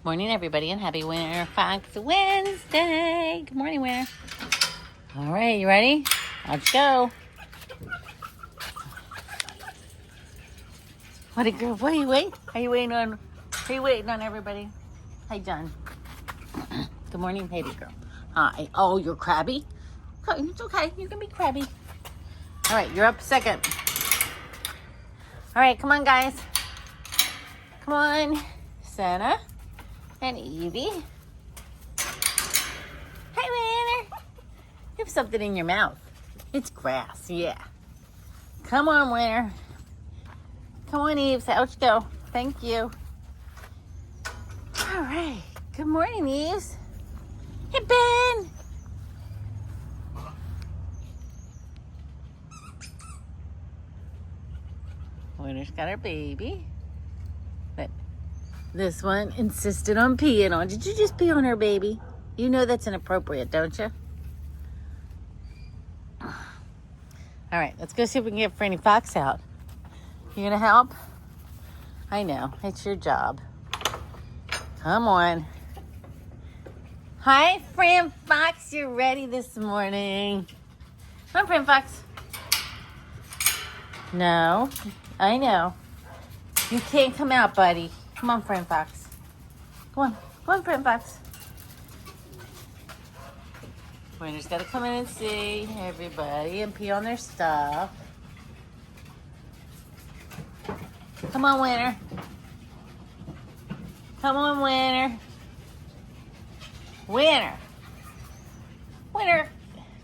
Morning, everybody, and happy Winter Fox Wednesday. Good morning, Winter. All right, you ready? Let's go. What are you waiting? Are you waiting on? Are you waiting on everybody? Hi, John. Good morning, baby girl. Hi. Oh, you're crabby? It's okay. You can be crabby. All right, you're up second. All right, come on, guys. Come on, Santa and Evie. Hi, Winter. You have something in your mouth. It's grass, yeah. Come on, Winter. Come on, Eve. Out you go. Thank you. All right. Good morning, Eve. Hey, Ben. Winter's got her baby. But this one insisted on peeing on. Did you just pee on her baby? You know that's inappropriate, don't you? All right, let's go see if we can get Franny Fox out. You gonna help? I know, it's your job. Come on. Hi, Fran Fox. You're ready this morning. Come on, Fran Fox. No, I know. You can't come out, buddy. Come on, Fran Fox. Come on, Fran Fox. Winter's got to come in and see everybody and pee on their stuff. Come on, Winter. Come on, Winter. Winter. Winter.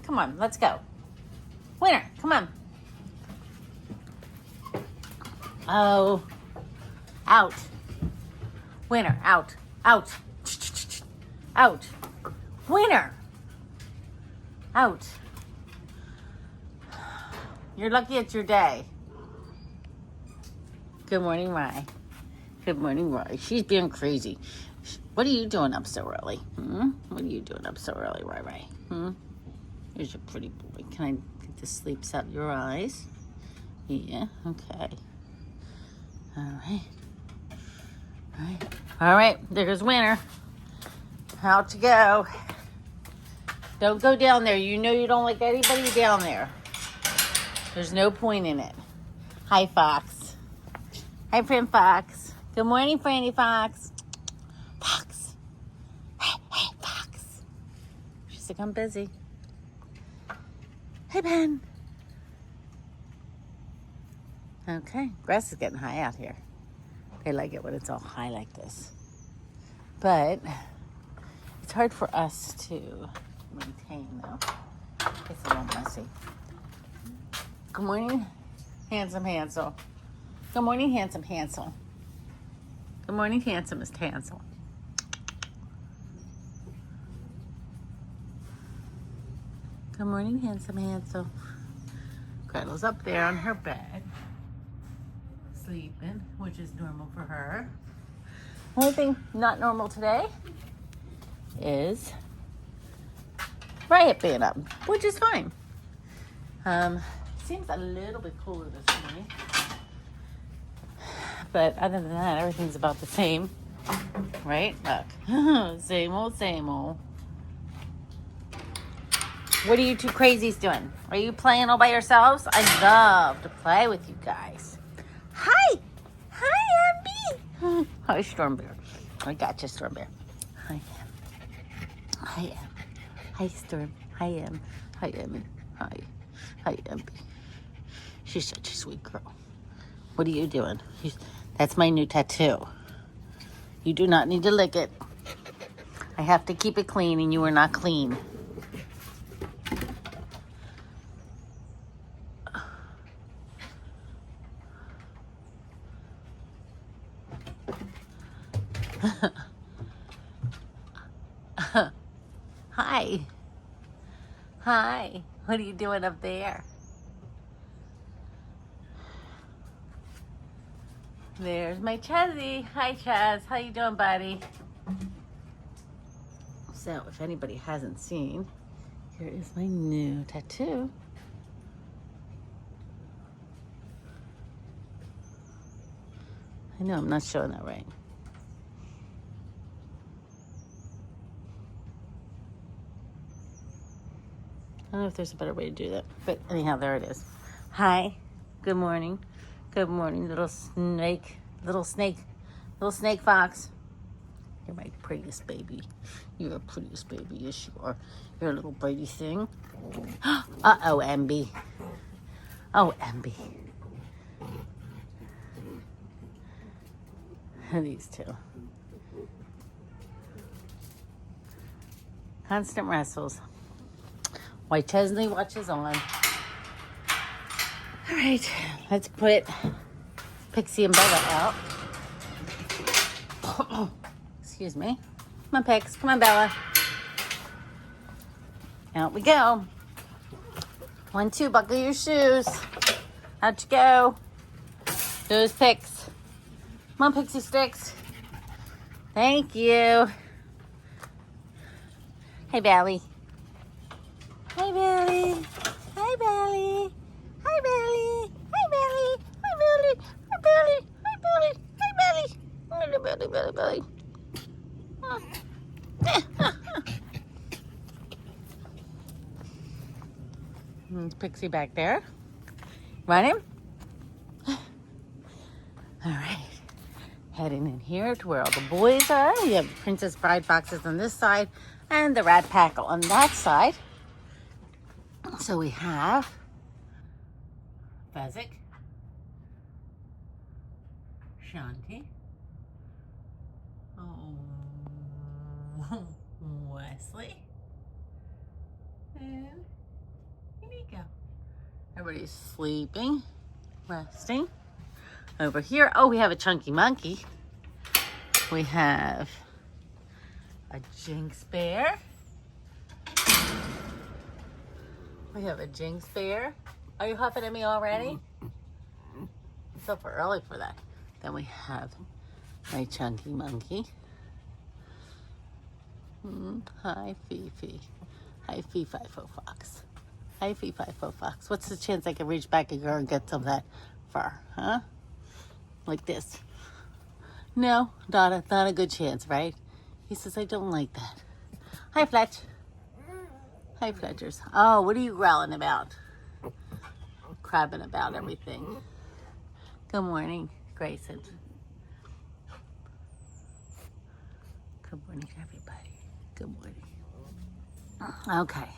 Come on, let's go. Winter, come on. Oh. Out. Winter, out. Out. Out. Winter. Out. You're lucky it's your day. Good morning, Rye. Good morning, Rye. She's being crazy. What are you doing up so early? What are you doing up so early, Rye? Here's a pretty boy. Can I get the sleeps out your eyes? Yeah, okay. All right, there goes Winter. Out to go. Don't go down there. You know you don't like anybody down there. There's no point in it. Hi, Fox. Hi, Fran Fox. Good morning, Franny Fox. Fox. Hey, Fox. She's like, I'm busy. Hey, Ben. Okay, grass is getting high out here. They like it when it's all high like this. But it's hard for us to maintain, though. It's a little messy. Good morning, handsome Hansel. Good morning, handsome Hansel. Good morning, handsomest Hansel. Good morning, handsome Hansel. Gretel's up there on her bed, sleeping, which is normal for her. Only thing not normal today is Riot being up, which is fine. Seems a little bit cooler this morning. But other than that, everything's about the same. Right? Look. Same old, same old. What are you two crazies doing? Are you playing all by yourselves? I love to play with you guys. Hi! Hi, Abby! Hi, Storm Bear. I got you, Storm Bear. Hi, Em. Hi, Storm. Hi, Em. Hi, Emmy. Hi, Emmy. She's such a sweet girl. What are you doing? That's my new tattoo. You do not need to lick it. I have to keep it clean, and you are not clean. Hi. Hi. What are you doing up there? There's my Chazzy. Hi, Chaz. How you doing, buddy? So, if anybody hasn't seen, here is my new tattoo. I know I'm not showing that right. don't know if there's a better way to do that. But anyhow, there it is. Hi. Good morning. Good morning, little snake. Little snake fox. You're my prettiest baby. You're the prettiest baby. Yes, you are. You're a little birdie thing. Uh-oh, MB. Oh, MB. These two. Constant wrestles. White Chesney watches on. All right, let's put Pixie and Bella out. Excuse me. Come on, Pix. Come on, Bella. Out we go. 1, 2, buckle your shoes. Out you go. Those Pix. Come on, Pixie Sticks. Thank you. Hey, Belly. Hi, Belly. Hi, Belly. Hi, Belly. Hi, Belly. Hi, Belly. Hi, Belly. Hi, Belly. Hi, Belly. Belly, belly, belly, belly. There's Pixie back there. Running. All right. Heading in here to where all the boys are. We have Princess Bride boxes on this side and the Rat Pack on that side. So we have Fezzik, Shanti, Wesley, and Nico. Everybody's sleeping, resting. Over here, oh, we have a Chunky Monkey. We have a Jinx Bear. We have a Jinx Bear. Are you huffing at me already? It's up early for that. Then we have my Chunky Monkey. Hi, Fifi. Hi, Fee-Fi-Fo Fox. Hi, Fee-Fi-Fo Fox. What's the chance I can reach back at her and get some of that fur, huh? Like this. No, not a good chance, right? He says, I don't like that. Hi, Fletch. Hi, Fletchers. Oh, what are you growling about? Crabbing about everything. Good morning, Grayson. Good morning, everybody. Good morning. Okay.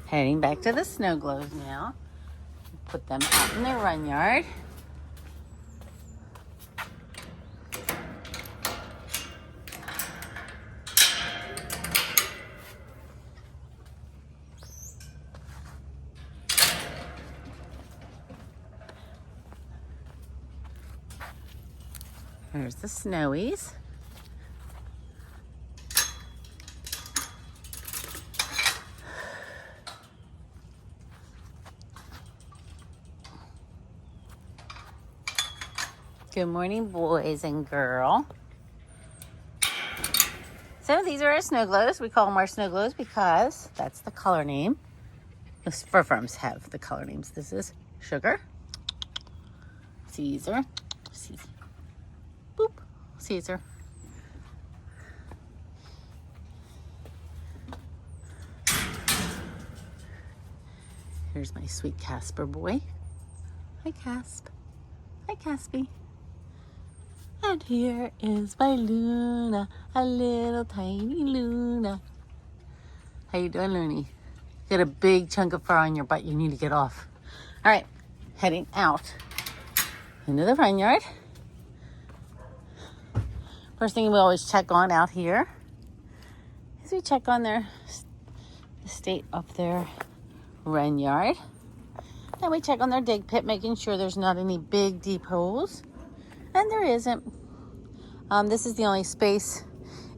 Heading back to the snow globes now. Put them out in their run yard. Here's the Snowies. Good morning, boys and girl. So these are our snow globes. We call them our snow globes because that's the color name. The fur farms have the color names. This is Sugar, Caesar, boop, Caesar. Here's my sweet Casper boy. Hi, Casp. Hi, Caspy. And here is my Luna, a little tiny Luna. How you doing, Looney? Got a big chunk of fur on your butt you need to get off. All right, heading out into the front yard. First thing we always check on out here is we check on the state of their run yard. Then we check on their dig pit, making sure there's not any big, deep holes. And there isn't. This is the only space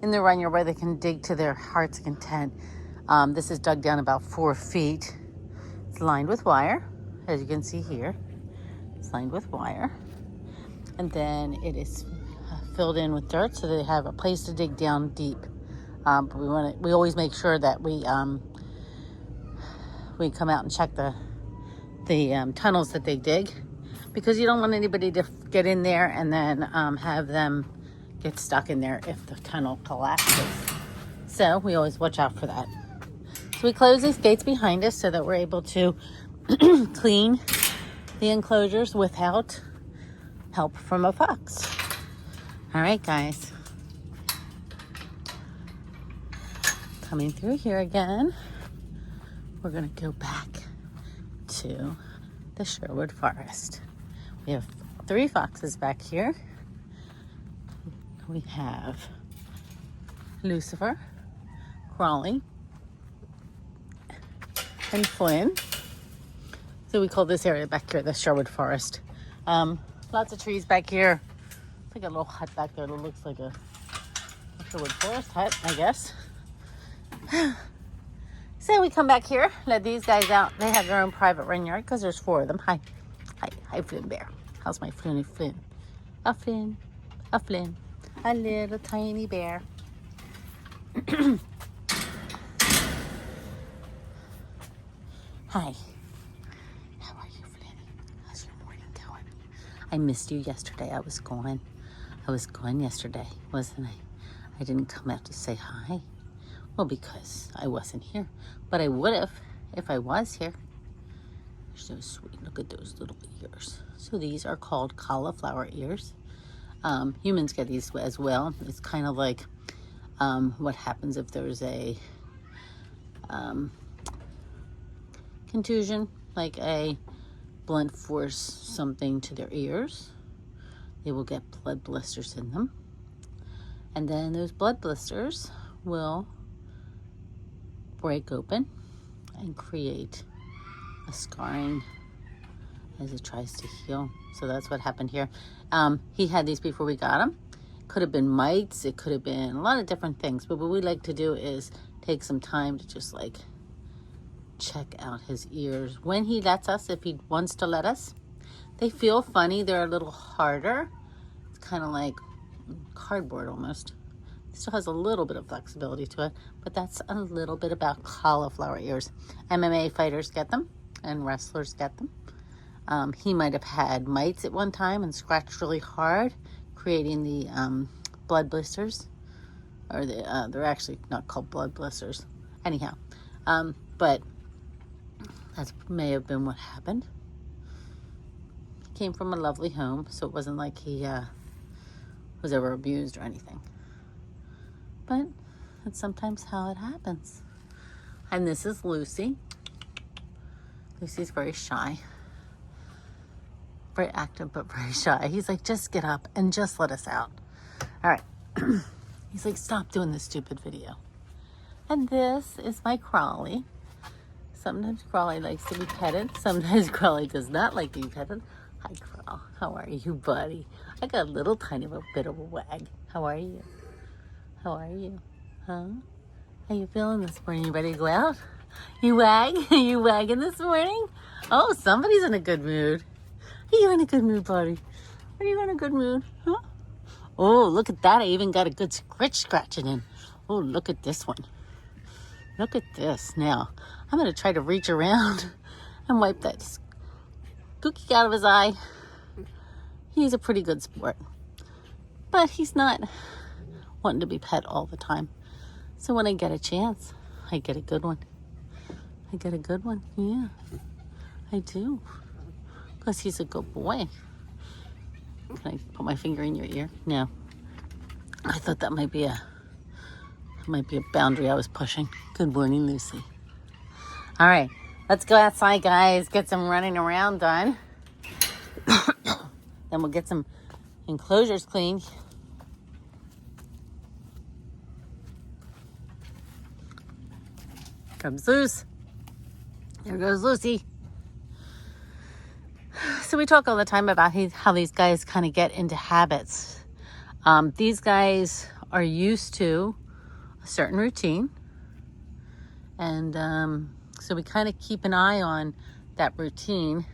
in the run yard where they can dig to their heart's content. This is dug down about 4 feet. It's lined with wire, as you can see here. It's lined with wire. And then it is filled in with dirt so they have a place to dig down deep. But we always make sure that we come out and check the tunnels that they dig, because you don't want anybody to get in there and then have them get stuck in there if the tunnel collapses. So we always watch out for that. So we close these gates behind us so that we're able to clean the enclosures without help from a fox. All right, guys. Coming through here again. We're going to go back to the Sherwood Forest. We have 3 foxes back here. We have Lucifer, Crowley, and Flynn. So we call this area back here the Sherwood Forest. Lots of trees back here. It's like a little hut back there that looks like a Sherwood Forest hut, I guess. So we come back here, let these guys out. They have their own private run yard because there's 4 of them. Hi, Flynn Bear. How's my Flynny Flynn? A Flynn, a Flynn, a little tiny bear. Hi. How are you, Flynn? How's your morning going? I missed you yesterday. I was gone yesterday, wasn't I? I didn't come out to say hi. Well, because I wasn't here. But I would have if I was here. They're so sweet. Look at those little ears. So these are called cauliflower ears. Humans get these as well. It's kind of like what happens if there's a contusion, like a blunt force something to their ears. They will get blood blisters in them. And then those blood blisters will break open and create a scarring as it tries to heal. So that's what happened here. He had these before we got him. Could have been mites. It could have been a lot of different things. But what we like to do is take some time to just like check out his ears when he lets us, if he wants to let us. They feel funny. They're a little harder. It's kind of like cardboard almost. Still has a little bit of flexibility to it, but that's a little bit about cauliflower ears. MMA fighters get them and wrestlers get them. He might have had mites at one time and scratched really hard, creating the blood blisters, or they're actually not called blood blisters. Anyhow, but that may have been what happened. He came from a lovely home, so it wasn't like he was ever abused or anything. But that's sometimes how it happens. And this is Lucy. Lucy's very shy. Very active, but very shy. He's like, just get up and just let us out. All right. He's like, stop doing this stupid video. And this is my Crowley. Sometimes Crowley likes to be petted. Sometimes Crowley does not like to be petted. Hi, Crow. How are you, buddy? I got a little tiny bit of a wag. How are you? How are you? Huh? How you feeling this morning? You ready to go out? You wag? Are you wagging this morning? Oh, somebody's in a good mood. Are you in a good mood, buddy? Are you in a good mood? Huh? Oh, look at that. I even got a good scratching in. Oh, look at this one. Look at this. Now, I'm going to try to reach around and wipe that gookie out of his eye. He's a pretty good sport. But he's not wanting to be pet all the time. So when I get a chance, I get a good one. I get a good one. Yeah, I do. Because he's a good boy. Can I put my finger in your ear? No. I thought that might be a boundary I was pushing. Good morning, Lucy. All right, let's go outside, guys. Get some running around done. Then we'll get some enclosures cleaned. Comes loose. There goes Lucy. So we talk all the time about how these guys kind of get into habits. These guys are used to a certain routine. And so we kind of keep an eye on that routine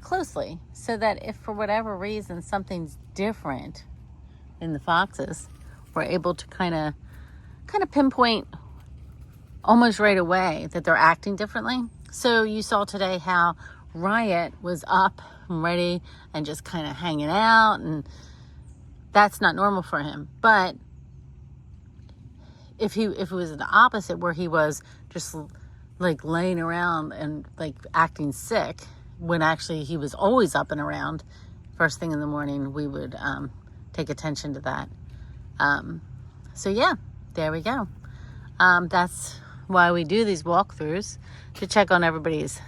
closely so that if for whatever reason something's different in the foxes, we're able to kind of pinpoint almost right away that they're acting differently. So you saw today how Riot was up and ready and just kind of hanging out, and that's not normal for him. But if it was the opposite, where he was just like laying around and like acting sick, when actually he was always up and around first thing in the morning, we would take attention to that. So yeah, there we go. That's why we do these walkthroughs, to check on everybody's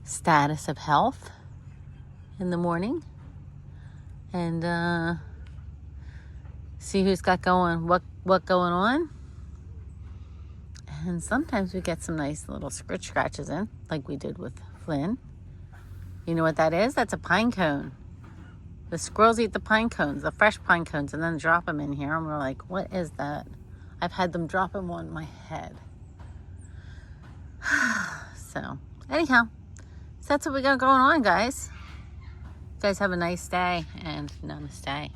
status of health in the morning, and see who's got what going on. And sometimes we get some nice little scratches in, like we did with Flynn. You know what that is? That's a pine cone. The squirrels eat the pine cones, the fresh pine cones, and then drop them in here. And we're like, what is that? I've had them drop them on my head. So, anyhow, so that's what we got going on, guys. You guys have a nice day, and namaste.